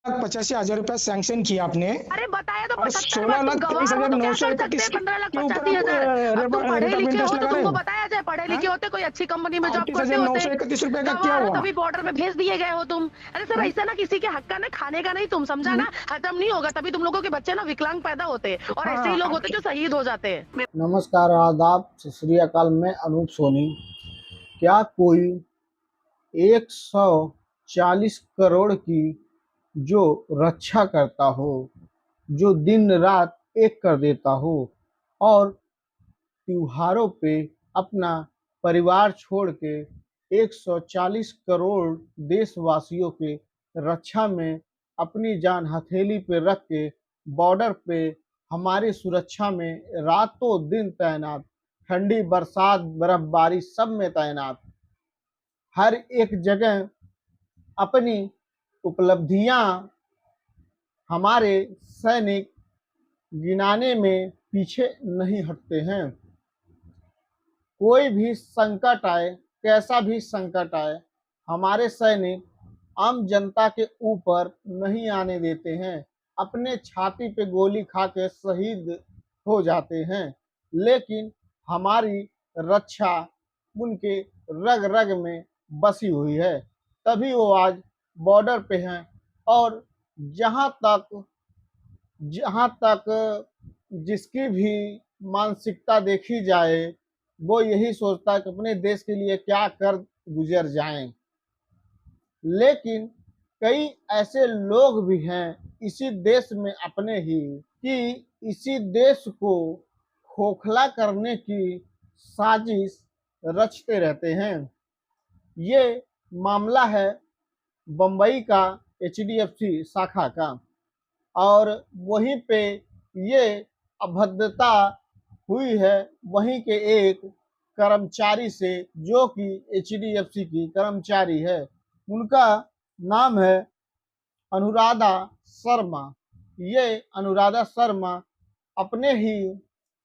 85,000 रुपया सैंक्शन किया आपने अरे बताया तो और 75 16 बार, तुम लाख गवाह तेईस हो हजार तो नौ क्या सौ कर सकते इकतीस हैं? 15 लाख के ऊपर 85,000। आप अब तुम पढ़े रेट ऑफ लिखे हो इंटरेस्ट तो लगा रहे तुमको हो। बताया जाए, पढ़े लिखे होते कोई अच्छी कंपनी में जॉब करते होते। 38,931 रुपए का क्या गवाह हो हुआ? तभी बॉर्डर में भेज दिए गए हो तुम। अरे सर ऐसा ना किसी के हक का ना खाने का नहीं, तुम समझा ना, खत्म नहीं होगा तभी तुम लोगों के बच्चे ना विकलांग पैदा होते और ऐसे ही हाँ लोग होते जो शहीद हो जाते हैं। नमस्कार, आदाब, सत श्री अकाल। मैं अनूप सोनी। क्या कोई 140 करोड़ की जो रक्षा करता हो, जो दिन रात एक कर देता हो और त्योहारों पे अपना परिवार छोड़ के 140 करोड़ देशवासियों के रक्षा में अपनी जान हथेली पे रख के बॉर्डर पे हमारी सुरक्षा में रातों दिन तैनात, ठंडी बरसात बर्फबारी सब में तैनात, हर एक जगह अपनी उपलब्धियां हमारे सैनिक गिनाने में पीछे नहीं हटते हैं। कोई भी संकट आए, कैसा भी संकट आए, हमारे सैनिक आम जनता के ऊपर नहीं आने देते हैं। अपने छाती पे गोली खा के शहीद हो जाते हैं, लेकिन हमारी रक्षा उनके रग रग में बसी हुई है, तभी वो आज बॉर्डर पे हैं। और जहाँ तक जहाँ तक जिसकी भी मानसिकता देखी जाए, वो यही सोचता है कि अपने देश के लिए क्या कर गुजर जाएं। लेकिन कई ऐसे लोग भी हैं इसी देश में अपने ही, कि इसी देश को खोखला करने की साजिश रचते रहते हैं। ये मामला है बम्बई का HDFC शाखा का, और वहीं पे ये अभद्रता हुई है वहीं के एक कर्मचारी से, जो कि HDFC की कर्मचारी है। उनका नाम है अनुराधा शर्मा। ये अनुराधा शर्मा अपने ही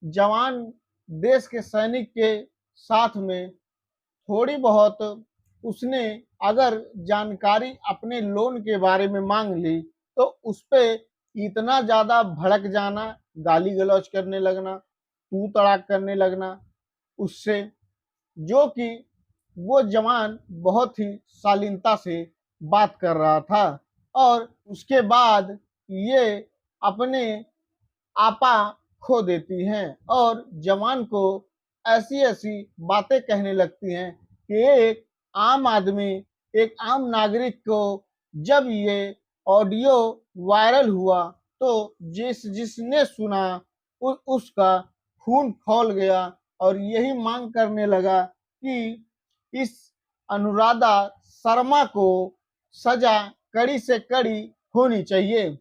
जवान देश के सैनिक के साथ में थोड़ी बहुत उसने अगर जानकारी अपने लोन के बारे में मांग ली तो उस पे इतना ज़्यादा भड़क जाना, गाली गलौज करने लगना, तू तड़ाक करने लगना उससे, जो कि वो जवान बहुत ही शालीनता से बात कर रहा था। और उसके बाद ये अपने आपा खो देती हैं और जवान को ऐसी ऐसी बातें कहने लगती हैं कि एक आम आदमी, एक आम नागरिक को जब ये ऑडियो वायरल हुआ तो जिसने सुना उसका खून खौल गया और यही मांग करने लगा कि इस अनुराधा शर्मा को सजा कड़ी से कड़ी होनी चाहिए।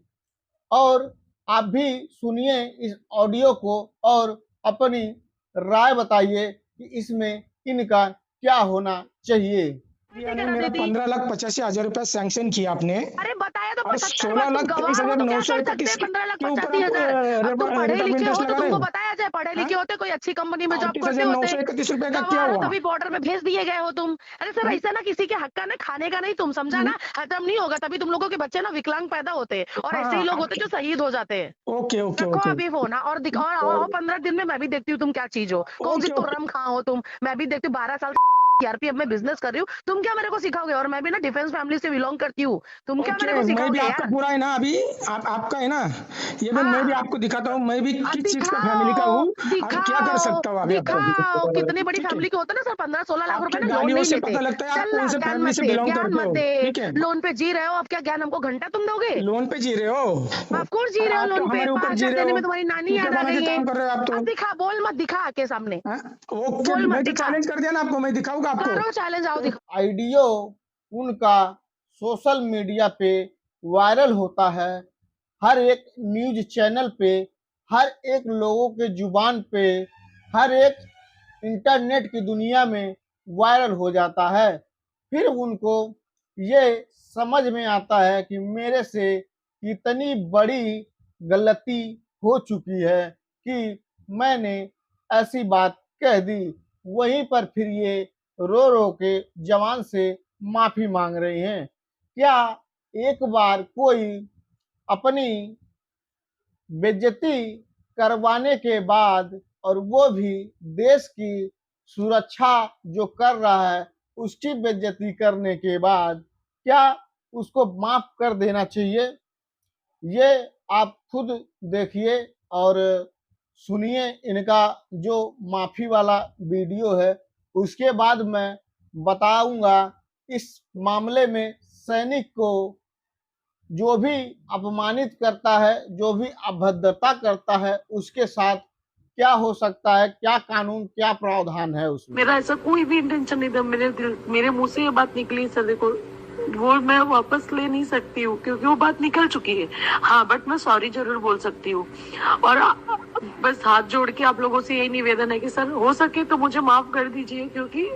और आप भी सुनिए इस ऑडियो को और अपनी राय बताइए कि इसमें इनका क्या होना चाहिए। ने मेरा 15,85,000 रुपया सैंक्शन किया आपने अरे बताया तो और 75 बार, 16 तुम लाख गवाह तेईस हो हजार तो नौ क्या सौ कर सकते हैं? इकतीस 15 लाख के ऊपर आप 85,000। अब तुम पढ़े रेट ऑफ लिखे हो इंटरेस्ट तो लगा रहे तुमको हो। बताया जाए, पढ़े लिखे होते कोई अच्छी कंपनी में जॉब करते होते। 38,931 रुपए का क्या गवाह हो हुआ? तभी बॉर्डर में भेज दिए गए हो तुम। अरे सर ऐसा ना किसी के हक का ना खाने का नहीं, तुम समझा ना, खत्म नहीं होगा तभी तुम लोगों के बच्चे ना विकलांग पैदा होते और ऐसे ही लोग हाँ, होते जो शहीद हो जाते हैं। ओके ओके रखो ओके अभी फोन और दिखाओ, और 15 दिन में मैं भी देखती हूँ तुम क्या चीज हो, कौन सी ओके ओके तुर्रम खां हो तुम। मैं भी देखती हूँ, 12 साल CRPF में बिजनेस कर रही हूँ, तुम क्या मेरे को सिखाओगे? और मैं भी ना डिफेंस फैमिली से बिलोंग करती हूँ, तुम क्या मेरे ओके को मैं भी सिखाओगे आपका यार? पूरा है ना, अभी आपका है ना, ये भी मैं भी हाँ, आपको दिखाता हूँ मैं भी किस चीज का फैमिली का दिखाओ हूँ और क्या कर दिखाओ सकता हूँ अभी आपको। दिखाओ, कितनी बड़ी ठीक है, फैमिली के होते ना सर, 15-16 लाख रुपए आपके ना लोन गालियों नहीं से लेते। पता लगता है आप चल कौन ना, से ज्ञान फैमिली मत से दे, बिलोंग ज्ञान करते मत हो। दे। ठीक है, लोन पे जी रहे हो, अब क्या ज्ञान हमको घंटा तुम दोगे? लोन पे जी रहे हो ऑफ कोर्स जी और रहे हो आप तो लोन पे, हमारे ऊपर जी 5,000 रहे देने हो, में तुम्हारी नानी कुत्ते याद आ बना के गई है। काम कर रहे हो आप तो। अब दिखा, बोल मत, दिखा आके सामने, हाँ? ओके, बोल मत, मैं तो दिखा। चैलेंज कर दिया ना आपको, मैं दिखाऊंगा आपको। करो चैलेंज, आओ दिखा। ऑडियो उनका सोशल मीडिया पे वायरल होता है, हर एक न्यूज चैनल पे, हर एक लोगों के जुबान पे, हर एक इंटरनेट की दुनिया में वायरल हो जाता है। फिर उनको ये समझ में आता है कि मेरे से इतनी बड़ी गलती हो चुकी है कि मैंने ऐसी बात कह दी। वहीं पर फिर ये रो रो के जवान से माफी मांग रही हैं। क्या एक बार कोई अपनी बेइज्जती करवाने के बाद, और वो भी देश की सुरक्षा जो कर रहा है उसकी बेइज्जती करने के बाद, क्या उसको माफ कर देना चाहिए? ये आप खुद देखिए और सुनिए इनका जो माफी वाला वीडियो है। उसके बाद मैं बताऊंगा इस मामले में सैनिक को जो भी अपमानित करता है, जो भी अभद्रता करता है, उसके साथ क्या हो सकता है, क्या कानून, क्या प्रावधान है उसमें। मेरा ऐसा कोई भी इंटेंशन नहीं था। मेरे मुंह से ये बात निकली सर, देखो वो मैं वापस ले नहीं सकती हूँ क्योंकि वो बात निकल चुकी है। हाँ, बट मैं सॉरी जरूर बोल सकती हूँ। और बस हाथ जोड़ के आप लोगों से यही निवेदन है कि सर हो सके तो मुझे माफ कर दीजिए, क्योंकि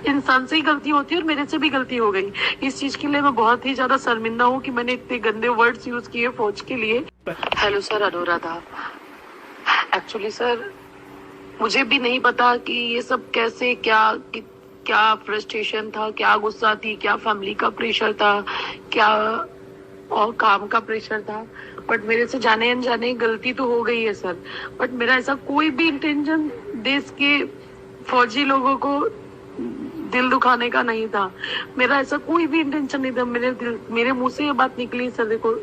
इंसान से ही गलती होती है और मेरे से भी गलती हो गई। इस चीज के लिए मैं बहुत ही ज्यादा शर्मिंदा हूँ कि मैंने इतने गंदे वर्ड्स यूज किए फौज के लिए। Hello sir, Anuradha. Actually sir, मुझे भी नहीं पता कि ये सब कैसे, क्या फ्रस्ट्रेशन था, क्या गुस्सा थी, क्या फैमिली का प्रेशर था, क्या और काम का प्रेशर था। बट मेरे से जाने अनजाने गलती तो हो गई है सर। बट मेरा ऐसा कोई भी इंटेंशन देश के फौजी लोगों को दिल दुखाने का नहीं था। मेरा ऐसा कोई भी इंटेंशन नहीं था। मेरे मुंह से ये बात निकली सर, देखो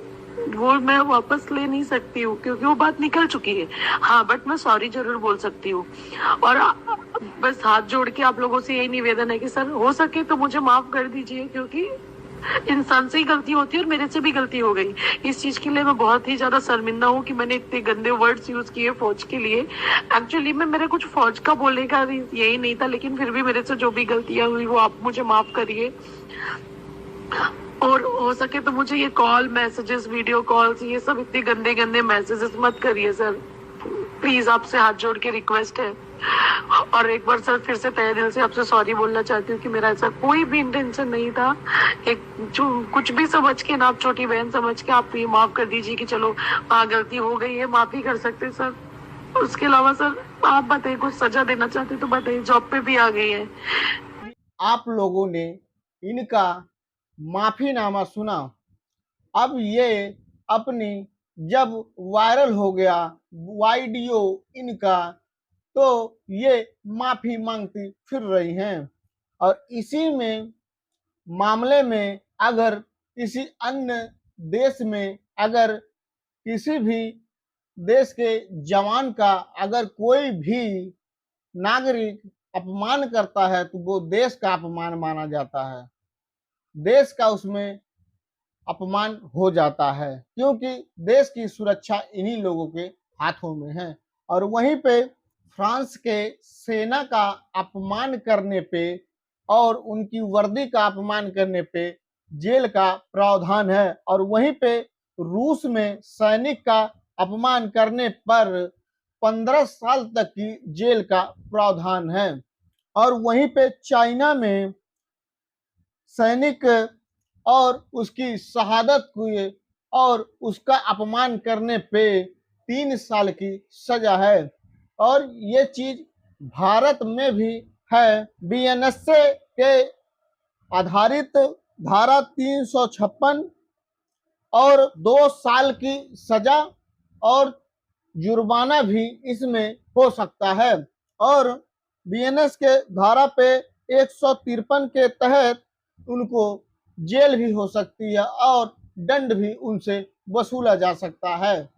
वो मैं वापस ले नहीं सकती हूँ क्योंकि वो बात निकल चुकी है। हाँ, बट मैं सॉरी जरूर बोल सकती हूँ। और बस हाथ जोड़ के आप लोगों से यही निवेदन है कि सर हो सके तो मुझे माफ कर दीजिए, क्योंकि इंसान से ही गलती होती है और मेरे से भी गलती हो गई। इस चीज के लिए मैं बहुत ही ज्यादा शर्मिंदा हूँ कि मैंने इतने गंदे वर्ड्स यूज किए फौज के लिए। एक्चुअली में मेरे कुछ फौज का बोलने का यही नहीं था, लेकिन फिर भी मेरे से जो भी गलतियां हुई वो आप मुझे माफ करिए। और हो सके तो मुझे ये कॉल मैसेजेस, वीडियो कॉल्स, ये सब इतने गंदे गंदे मैसेजेस मत करिए सर। प्लीज आपसे हाथ जोड़ के रिक्वेस्ट है। और एक बार सर फिर से तहे दिल से आपसे सॉरी बोलना चाहती हूँ कि मेरा ऐसा कोई भी इंटेंशन नहीं था। एक जो कुछ भी समझ के ना, आप छोटी बहन समझ के आप ये माफ कर दीजिए कि चलो हाँ गलती हो गई है, माफी कर सकते हैं सर। उसके अलावा सर आप बताइए, कुछ सजा देना चाहते तो बताइए, जॉब पे भी आ गई है। आप लोगों ने इनका माफीनामा सुना। अब ये अपनी जब वायरल हो गया वीडियो इनका, तो ये माफी मांगती फिर रही हैं। और इसी में मामले में अगर किसी अन्य देश में, अगर किसी भी देश के जवान का अगर कोई भी नागरिक अपमान करता है तो वो देश का अपमान माना जाता है, देश का उसमें अपमान हो जाता है, क्योंकि देश की सुरक्षा इन्हीं लोगों के हाथों में है। और वहीं पे फ्रांस के सेना का अपमान करने पे और उनकी वर्दी का अपमान करने पे जेल का प्रावधान है। और वहीं पे रूस में सैनिक का अपमान करने पर 15 साल तक की जेल का प्रावधान है। और वहीं पे चाइना में सैनिक और उसकी शहादत हुई और उसका अपमान करने पे 3 साल की सजा है। और ये चीज भारत में भी है। बीएनएसए के आधारित धारा 356 और 2 साल की सजा और जुर्माना भी इसमें हो सकता है। और बीएनएस के धारा पे 153 के तहत उनको जेल भी हो सकती है और दंड भी उनसे वसूला जा सकता है,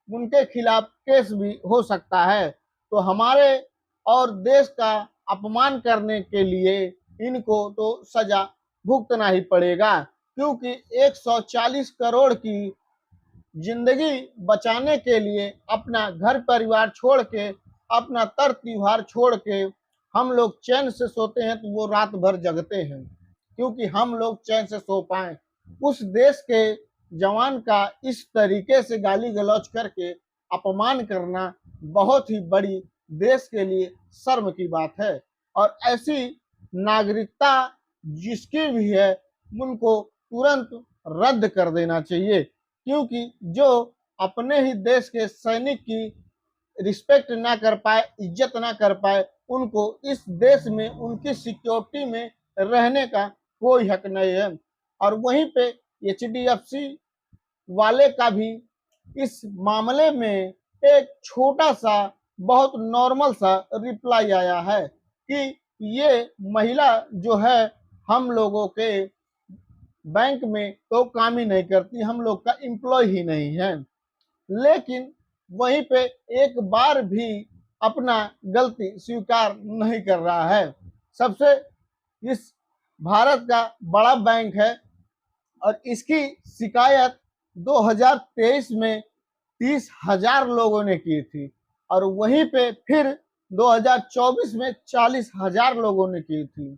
उनके खिलाफ केस भी हो सकता है। तो हमारे और देश का अपमान करने के लिए इनको तो सजा भुगतना ही पड़ेगा, क्योंकि 140 करोड़ की जिंदगी बचाने के लिए अपना घर परिवार छोड़ के, अपना तर त्योहार छोड़ के हम लोग चैन से सोते हैं तो वो रात भर जगते हैं, क्योंकि हम लोग चैन से सो पाए। उस देश के जवान का इस तरीके से गाली गलौज करके अपमान करना बहुत ही बड़ी देश के लिए शर्म की बात है। और ऐसी नागरिकता जिसकी भी है उनको तुरंत रद्द कर देना चाहिए, क्योंकि जो अपने ही देश के सैनिक की रिस्पेक्ट ना कर पाए, इज्जत ना कर पाए, उनको इस देश में उनकी सिक्योरिटी में रहने का कोई हक नहीं है। और वहीं पे HDFC वाले का भी इस मामले में एक छोटा सा बहुत नॉर्मल सा रिप्लाई आया है कि ये महिला जो है हम लोगों के बैंक में तो काम ही नहीं करती, हम लोग का एम्प्लॉय ही नहीं है। लेकिन वहीं पे एक बार भी अपना गलती स्वीकार नहीं कर रहा है। सबसे इस भारत का बड़ा बैंक है और इसकी शिकायत 2023 में 30,000 लोगों ने की थी और वहीं पे फिर 2024 में 40,000 लोगों ने की थी।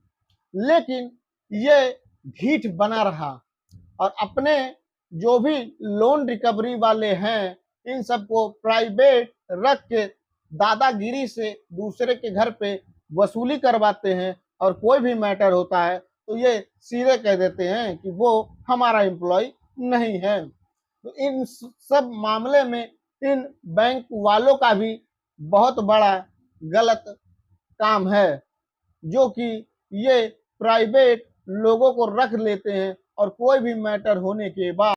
लेकिन ये ढीठ बना रहा और अपने जो भी लोन रिकवरी वाले हैं इन सबको प्राइवेट रख के दादागिरी से दूसरे के घर पे वसूली करवाते हैं और कोई भी मैटर होता है तो ये सीधे कह देते हैं कि वो हमारा एम्प्लॉय नहीं है। तो इन सब मामले में इन बैंक वालों का भी बहुत बड़ा गलत काम है, जो कि ये प्राइवेट लोगों को रख लेते हैं और कोई भी मैटर होने के बाद